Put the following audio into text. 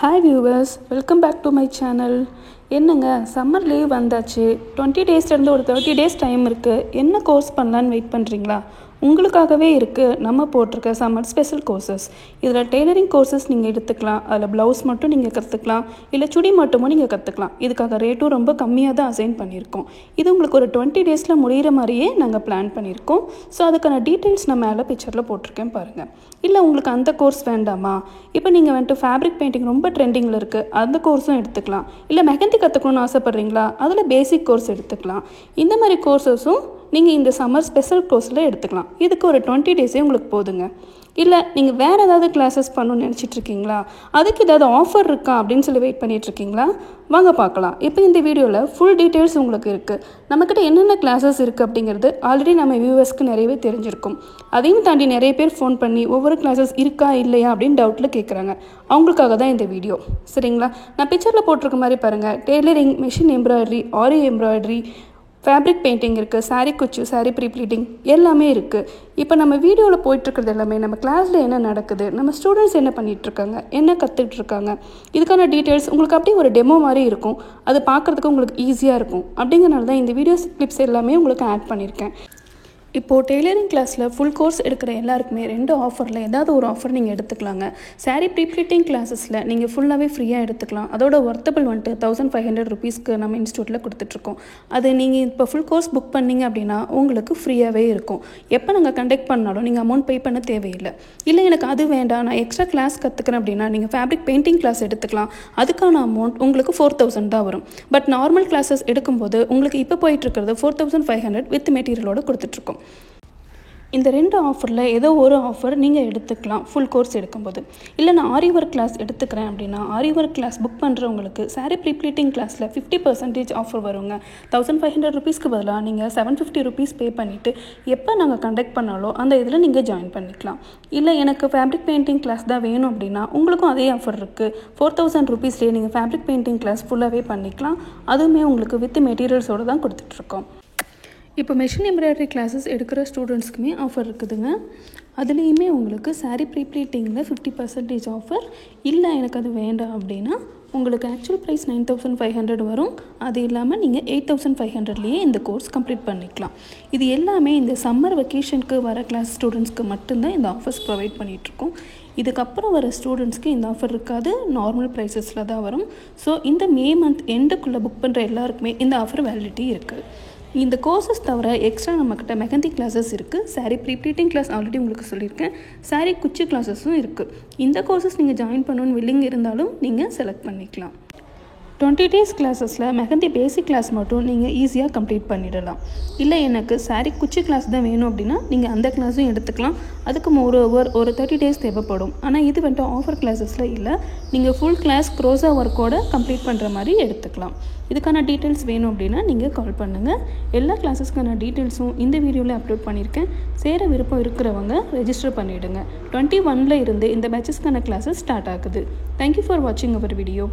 Hi viewers, welcome back to my channel. என்னங்க summer leave வந்தாச்சு. 20 டேஸ்ல இருந்து ஒரு 30 டேஸ் டைம் இருக்கு. என்ன கோர்ஸ் பண்ணலாம்னு வெயிட் பண்றீங்களா? உங்களுக்காகவே இருக்கு நம்ம போட்டுருக்க சம்மர் ஸ்பெஷல் கோர்சஸ். இதில் டெய்லரிங் கோர்சஸ் நீங்கள் எடுத்துக்கலாம். அதில் ப்ளவுஸ் மட்டும் நீங்கள் கற்றுக்கலாம், இல்லை சுடி மட்டுமும் நீங்கள் கற்றுக்கலாம். இதுக்காக ரேட்டும் ரொம்ப கம்மியாக தான் அசைன் பண்ணியிருக்கோம். இது உங்களுக்கு ஒரு 20 டேஸில் முடிகிற மாதிரியே நாங்கள் பிளான் பண்ணியிருக்கோம். ஸோ அதுக்கான டீட்டெயில்ஸ் நான் மேலே பிக்சரில் போட்டிருக்கேன் பாருங்கள். இல்லை உங்களுக்கு அந்த கோர்ஸ் வேண்டாமா, இப்போ நீங்கள் வந்துட்டு ஃபேப்ரிக் பெயிண்டிங் ரொம்ப ட்ரெண்டிங்கில் இருக்குது, அந்த கோர்ஸும் எடுத்துக்கலாம். இல்லை மெஹந்தி கற்றுக்கணும்னு ஆசைப்பட்றீங்களா, அதில் பேசிக் கோர்ஸ் எடுத்துக்கலாம். இந்த மாதிரி கோர்சஸும் நீங்கள் இந்த சம்மர் ஸ்பெஷல் கோர்ஸில் எடுத்துக்கலாம். இதுக்கு ஒரு 20 டேஸே உங்களுக்கு போதுங்க. இல்லை நீங்கள் வேறு ஏதாவது கிளாஸஸ் பண்ணணும்னு நினச்சிட்ருக்கீங்களா, அதுக்கு ஏதாவது ஆஃபர் இருக்கா அப்படின்னு சொல்லி வெயிட் பண்ணிகிட்ருக்கீங்களா? வாங்க பார்க்கலாம். இப்போ இந்த வீடியோவில் ஃபுல் டீட்டெயில்ஸ் உங்களுக்கு இருக்குது. நம்மக்கிட்ட என்னென்ன கிளாஸஸ் இருக்குது அப்படிங்கிறது ஆல்ரெடி நம்ம வியூவர்ஸ்க்கு நிறையவே தெரிஞ்சிருக்கும். அதையும் தாண்டி நிறைய பேர் ஃபோன் பண்ணி ஒவ்வொரு கிளாஸஸ் இருக்கா இல்லையா அப்படின்னு டவுட்டில் கேட்குறாங்க. அவங்களுக்காக தான் இந்த வீடியோ, சரிங்களா? நான் பிக்சரில் போட்டிருக்க மாதிரி பாருங்கள், டெய்லரிங், மிஷின் எம்ப்ராய்டரி, ஆரி எம்ப்ராய்டரி, ஃபேப்ரிக் பெயிண்டிங் இருக்குது, சாரீ குச்சு, சாரீ ப்ரீப்ளீட்டிங் எல்லாமே இருக்குது. இப்போ நம்ம வீடியோவில் போயிட்டுருக்கிறது எல்லாமே நம்ம கிளாஸில் என்ன நடக்குது, நம்ம ஸ்டூடெண்ட்ஸ் என்ன பண்ணிகிட்ருக்காங்க, என்ன கற்றுட்ருக்காங்க, இதுக்கான டீட்டெயில்ஸ் உங்களுக்கு அப்படியே ஒரு டெமோ மாதிரி இருக்கும். அது பார்க்குறதுக்கு உங்களுக்கு ஈஸியாக இருக்கும். அப்படிங்கிறனால தான் இந்த வீடியோஸ் கிளிப்ஸ் எல்லாமே உங்களுக்கு ஆட் பண்ணியிருக்கேன். இப்போது டெய்லரிங் கிளாஸில் ஃபுல் கோர்ஸ் எடுக்கிற எல்லாருக்குமே 2 ஆஃபரில் ஏதாவது ஒரு ஆஃபர் நீங்கள் எடுத்துக்கலாங்க. சாரீ ப்ரீப்ளீட்டிங் கிளாஸஸில் நீங்கள் ஃபுல்லாகவே ஃப்ரீயாக எடுத்துக்கலாம். அதோட ஒர்த்தபிள் வந்துட்டு 1500 ருபீஸ்க்கு நம்ம இன்ஸ்டியூட்டில் கொடுத்துட்ருக்கோம். அது நீங்கள் இப்போ ஃபுல் கோர்ஸ் புக் பண்ணிங்க அப்படின்னா உங்களுக்கு ஃப்ரீயாகவே இருக்கும். எப்போ நாங்கள் கண்டக்ட் பண்ணாலும் நீங்கள் அமௌண்ட் பே பண்ண தேவையில்லை. இல்லை எனக்கு அது வேண்டாம், நான் எக்ஸ்ட்ரா கிளாஸ் கற்றுக்கிறேன் அப்படின்னா நீங்கள் ஃபேப்ரிக் பெயிண்டிங் கிளாஸ் எடுத்துக்கலாம். அதுக்கான அமௌண்ட் உங்களுக்கு 4000 தான் வரும். பட் நார்மல் கிளாஸஸ் எடுக்கும்போது உங்களுக்கு இப்போ போயிட்டுருக்கிறது 4500 வித் மெட்டீரியலோடு கொடுத்துட்ருக்கோம். இந்த 2 ஆஃபரில் ஏதோ ஒரு ஆஃபர் நீங்கள் எடுத்துக்கலாம் ஃபுல் கோர்ஸ் எடுக்கும்போது. இல்லை நான் ஆரி ஒர்க் கிளாஸ் எடுத்துக்கிறேன் அப்படின்னா ஆரி ஒர்க் கிளாஸ் புக் பண்ணுறவங்களுக்கு சாரீ ப்ரீப்ளீட்டிங் கிளாஸில் 50% ஆஃபர் வருங்க. 1500 ருபீஸ்க்கு பதிலாக நீங்கள் 750 ருபீஸ் பே பண்ணிவிட்டு எப்போ நாங்கள் கண்டக்ட் பண்ணாலோ அந்த இதில் நீங்கள் ஜாயின் பண்ணிக்கலாம். இல்லை எனக்கு ஃபேப்ரிக் பெயிண்டிங் கிளாஸ் தான் வேணும் அப்படின்னா உங்களுக்கும் அதே ஆஃபர் இருக்குது. 4000 ருபீஸ்லேயே நீங்கள் ஃபேப்ரிக் பெயிண்டிங் கிளாஸ் ஃபுல்லாகவே பண்ணிக்கலாம். அதுவுமே உங்களுக்கு வித் மெட்டீரியல்ஸோடு தான் கொடுத்துட்ருக்கோம். இப்போ மிஷின் எம்ப்ராய்டரி கிளாஸஸ் எடுக்கிற ஸ்டூடெண்ட்ஸ்க்குமே ஆஃபர் இருக்குதுங்க. அதுலேயுமே உங்களுக்கு சாரீ ப்ரீப்ளீட்டிங்கில் 50% ஆஃபர். இல்லை எனக்கு அது வேண்டாம் அப்படின்னா உங்களுக்கு ஆக்சுவல் ப்ரைஸ் 9500 வரும். அது இல்லாமல் நீங்கள் 8500லேயே இந்த கோர்ஸ் கம்ப்ளீட் பண்ணிக்கலாம். இது எல்லாமே இந்த சம்மர் வெக்கேஷனுக்கு வர கிளாஸ் ஸ்டூடெண்ட்ஸ்க்கு மட்டும்தான் இந்த ஆஃபர்ஸ் ப்ரொவைட் பண்ணிகிட்ருக்கோம். இதுக்கப்புறம் வர ஸ்டூடெண்ட்ஸ்க்கு இந்த ஆஃபர் இருக்காது, நார்மல் ப்ரைஸஸில் தான் வரும். ஸோ இந்த மே மந்த் எண்டுக்குள்ளே புக் பண்ணுற எல்லாருக்குமே இந்த ஆஃபர் வேலிடிட்டி இருக்குது. இந்த கோர்சஸ் தவிர எக்ஸ்ட்ரா நம்மக்கிட்ட மெஹந்தி கிளாஸஸ் இருக்குது, சாரீ ப்ரீப்ளீட்டிங் கிளாஸ் ஆல்ரெடி உங்களுக்கு சொல்லியிருக்கேன், சாரீ குச்சி கிளாஸஸும் இருக்குது. இந்த கோர்சஸ் நீங்கள் ஜாயின் பண்ணணும்னு வில்லிங் இருந்தாலும் நீங்கள் செலக்ட் பண்ணிக்கலாம். 20 டேஸ் கிளாஸஸில் மெஹந்தி பேசிக் கிளாஸ் மட்டும் நீங்கள் ஈஸியாக கம்ப்ளீட் பண்ணிடலாம். இல்லை எனக்கு சாரீ குச்சி கிளாஸ் தான் வேணும் அப்படின்னா நீங்கள் அந்த கிளாஸும் எடுத்துக்கலாம். அதுக்கு மோரோவர் ஒரு 30 டேஸ் தேவைப்படும். ஆனால் இது வந்துட்டு ஆஃபர் கிளாஸஸில் இல்லை, நீங்கள் ஃபுல் கிளாஸ் க்ரோஸா ஒர்க்கோடு கம்ப்ளீட் பண்ணுற மாதிரி எடுத்துக்கலாம். இதுக்கான டீட்டெயில்ஸ் வேணும் அப்படின்னா நீங்கள் கால் பண்ணுங்கள். எல்லா கிளாஸஸ்க்கான டீட்டெயில்ஸும் இந்த வீடியோவில் அப்லோட் பண்ணியிருக்கேன். சேர விருப்பம் இருக்கிறவங்க ரெஜிஸ்டர் பண்ணிவிடுங்க. 21ல் இருந்து இந்த பேட்சஸ்க்கான கிளாஸஸ் ஸ்டார்ட் ஆகுது. தேங்க்யூ ஃபார் வாட்சிங் அவர் வீடியோ.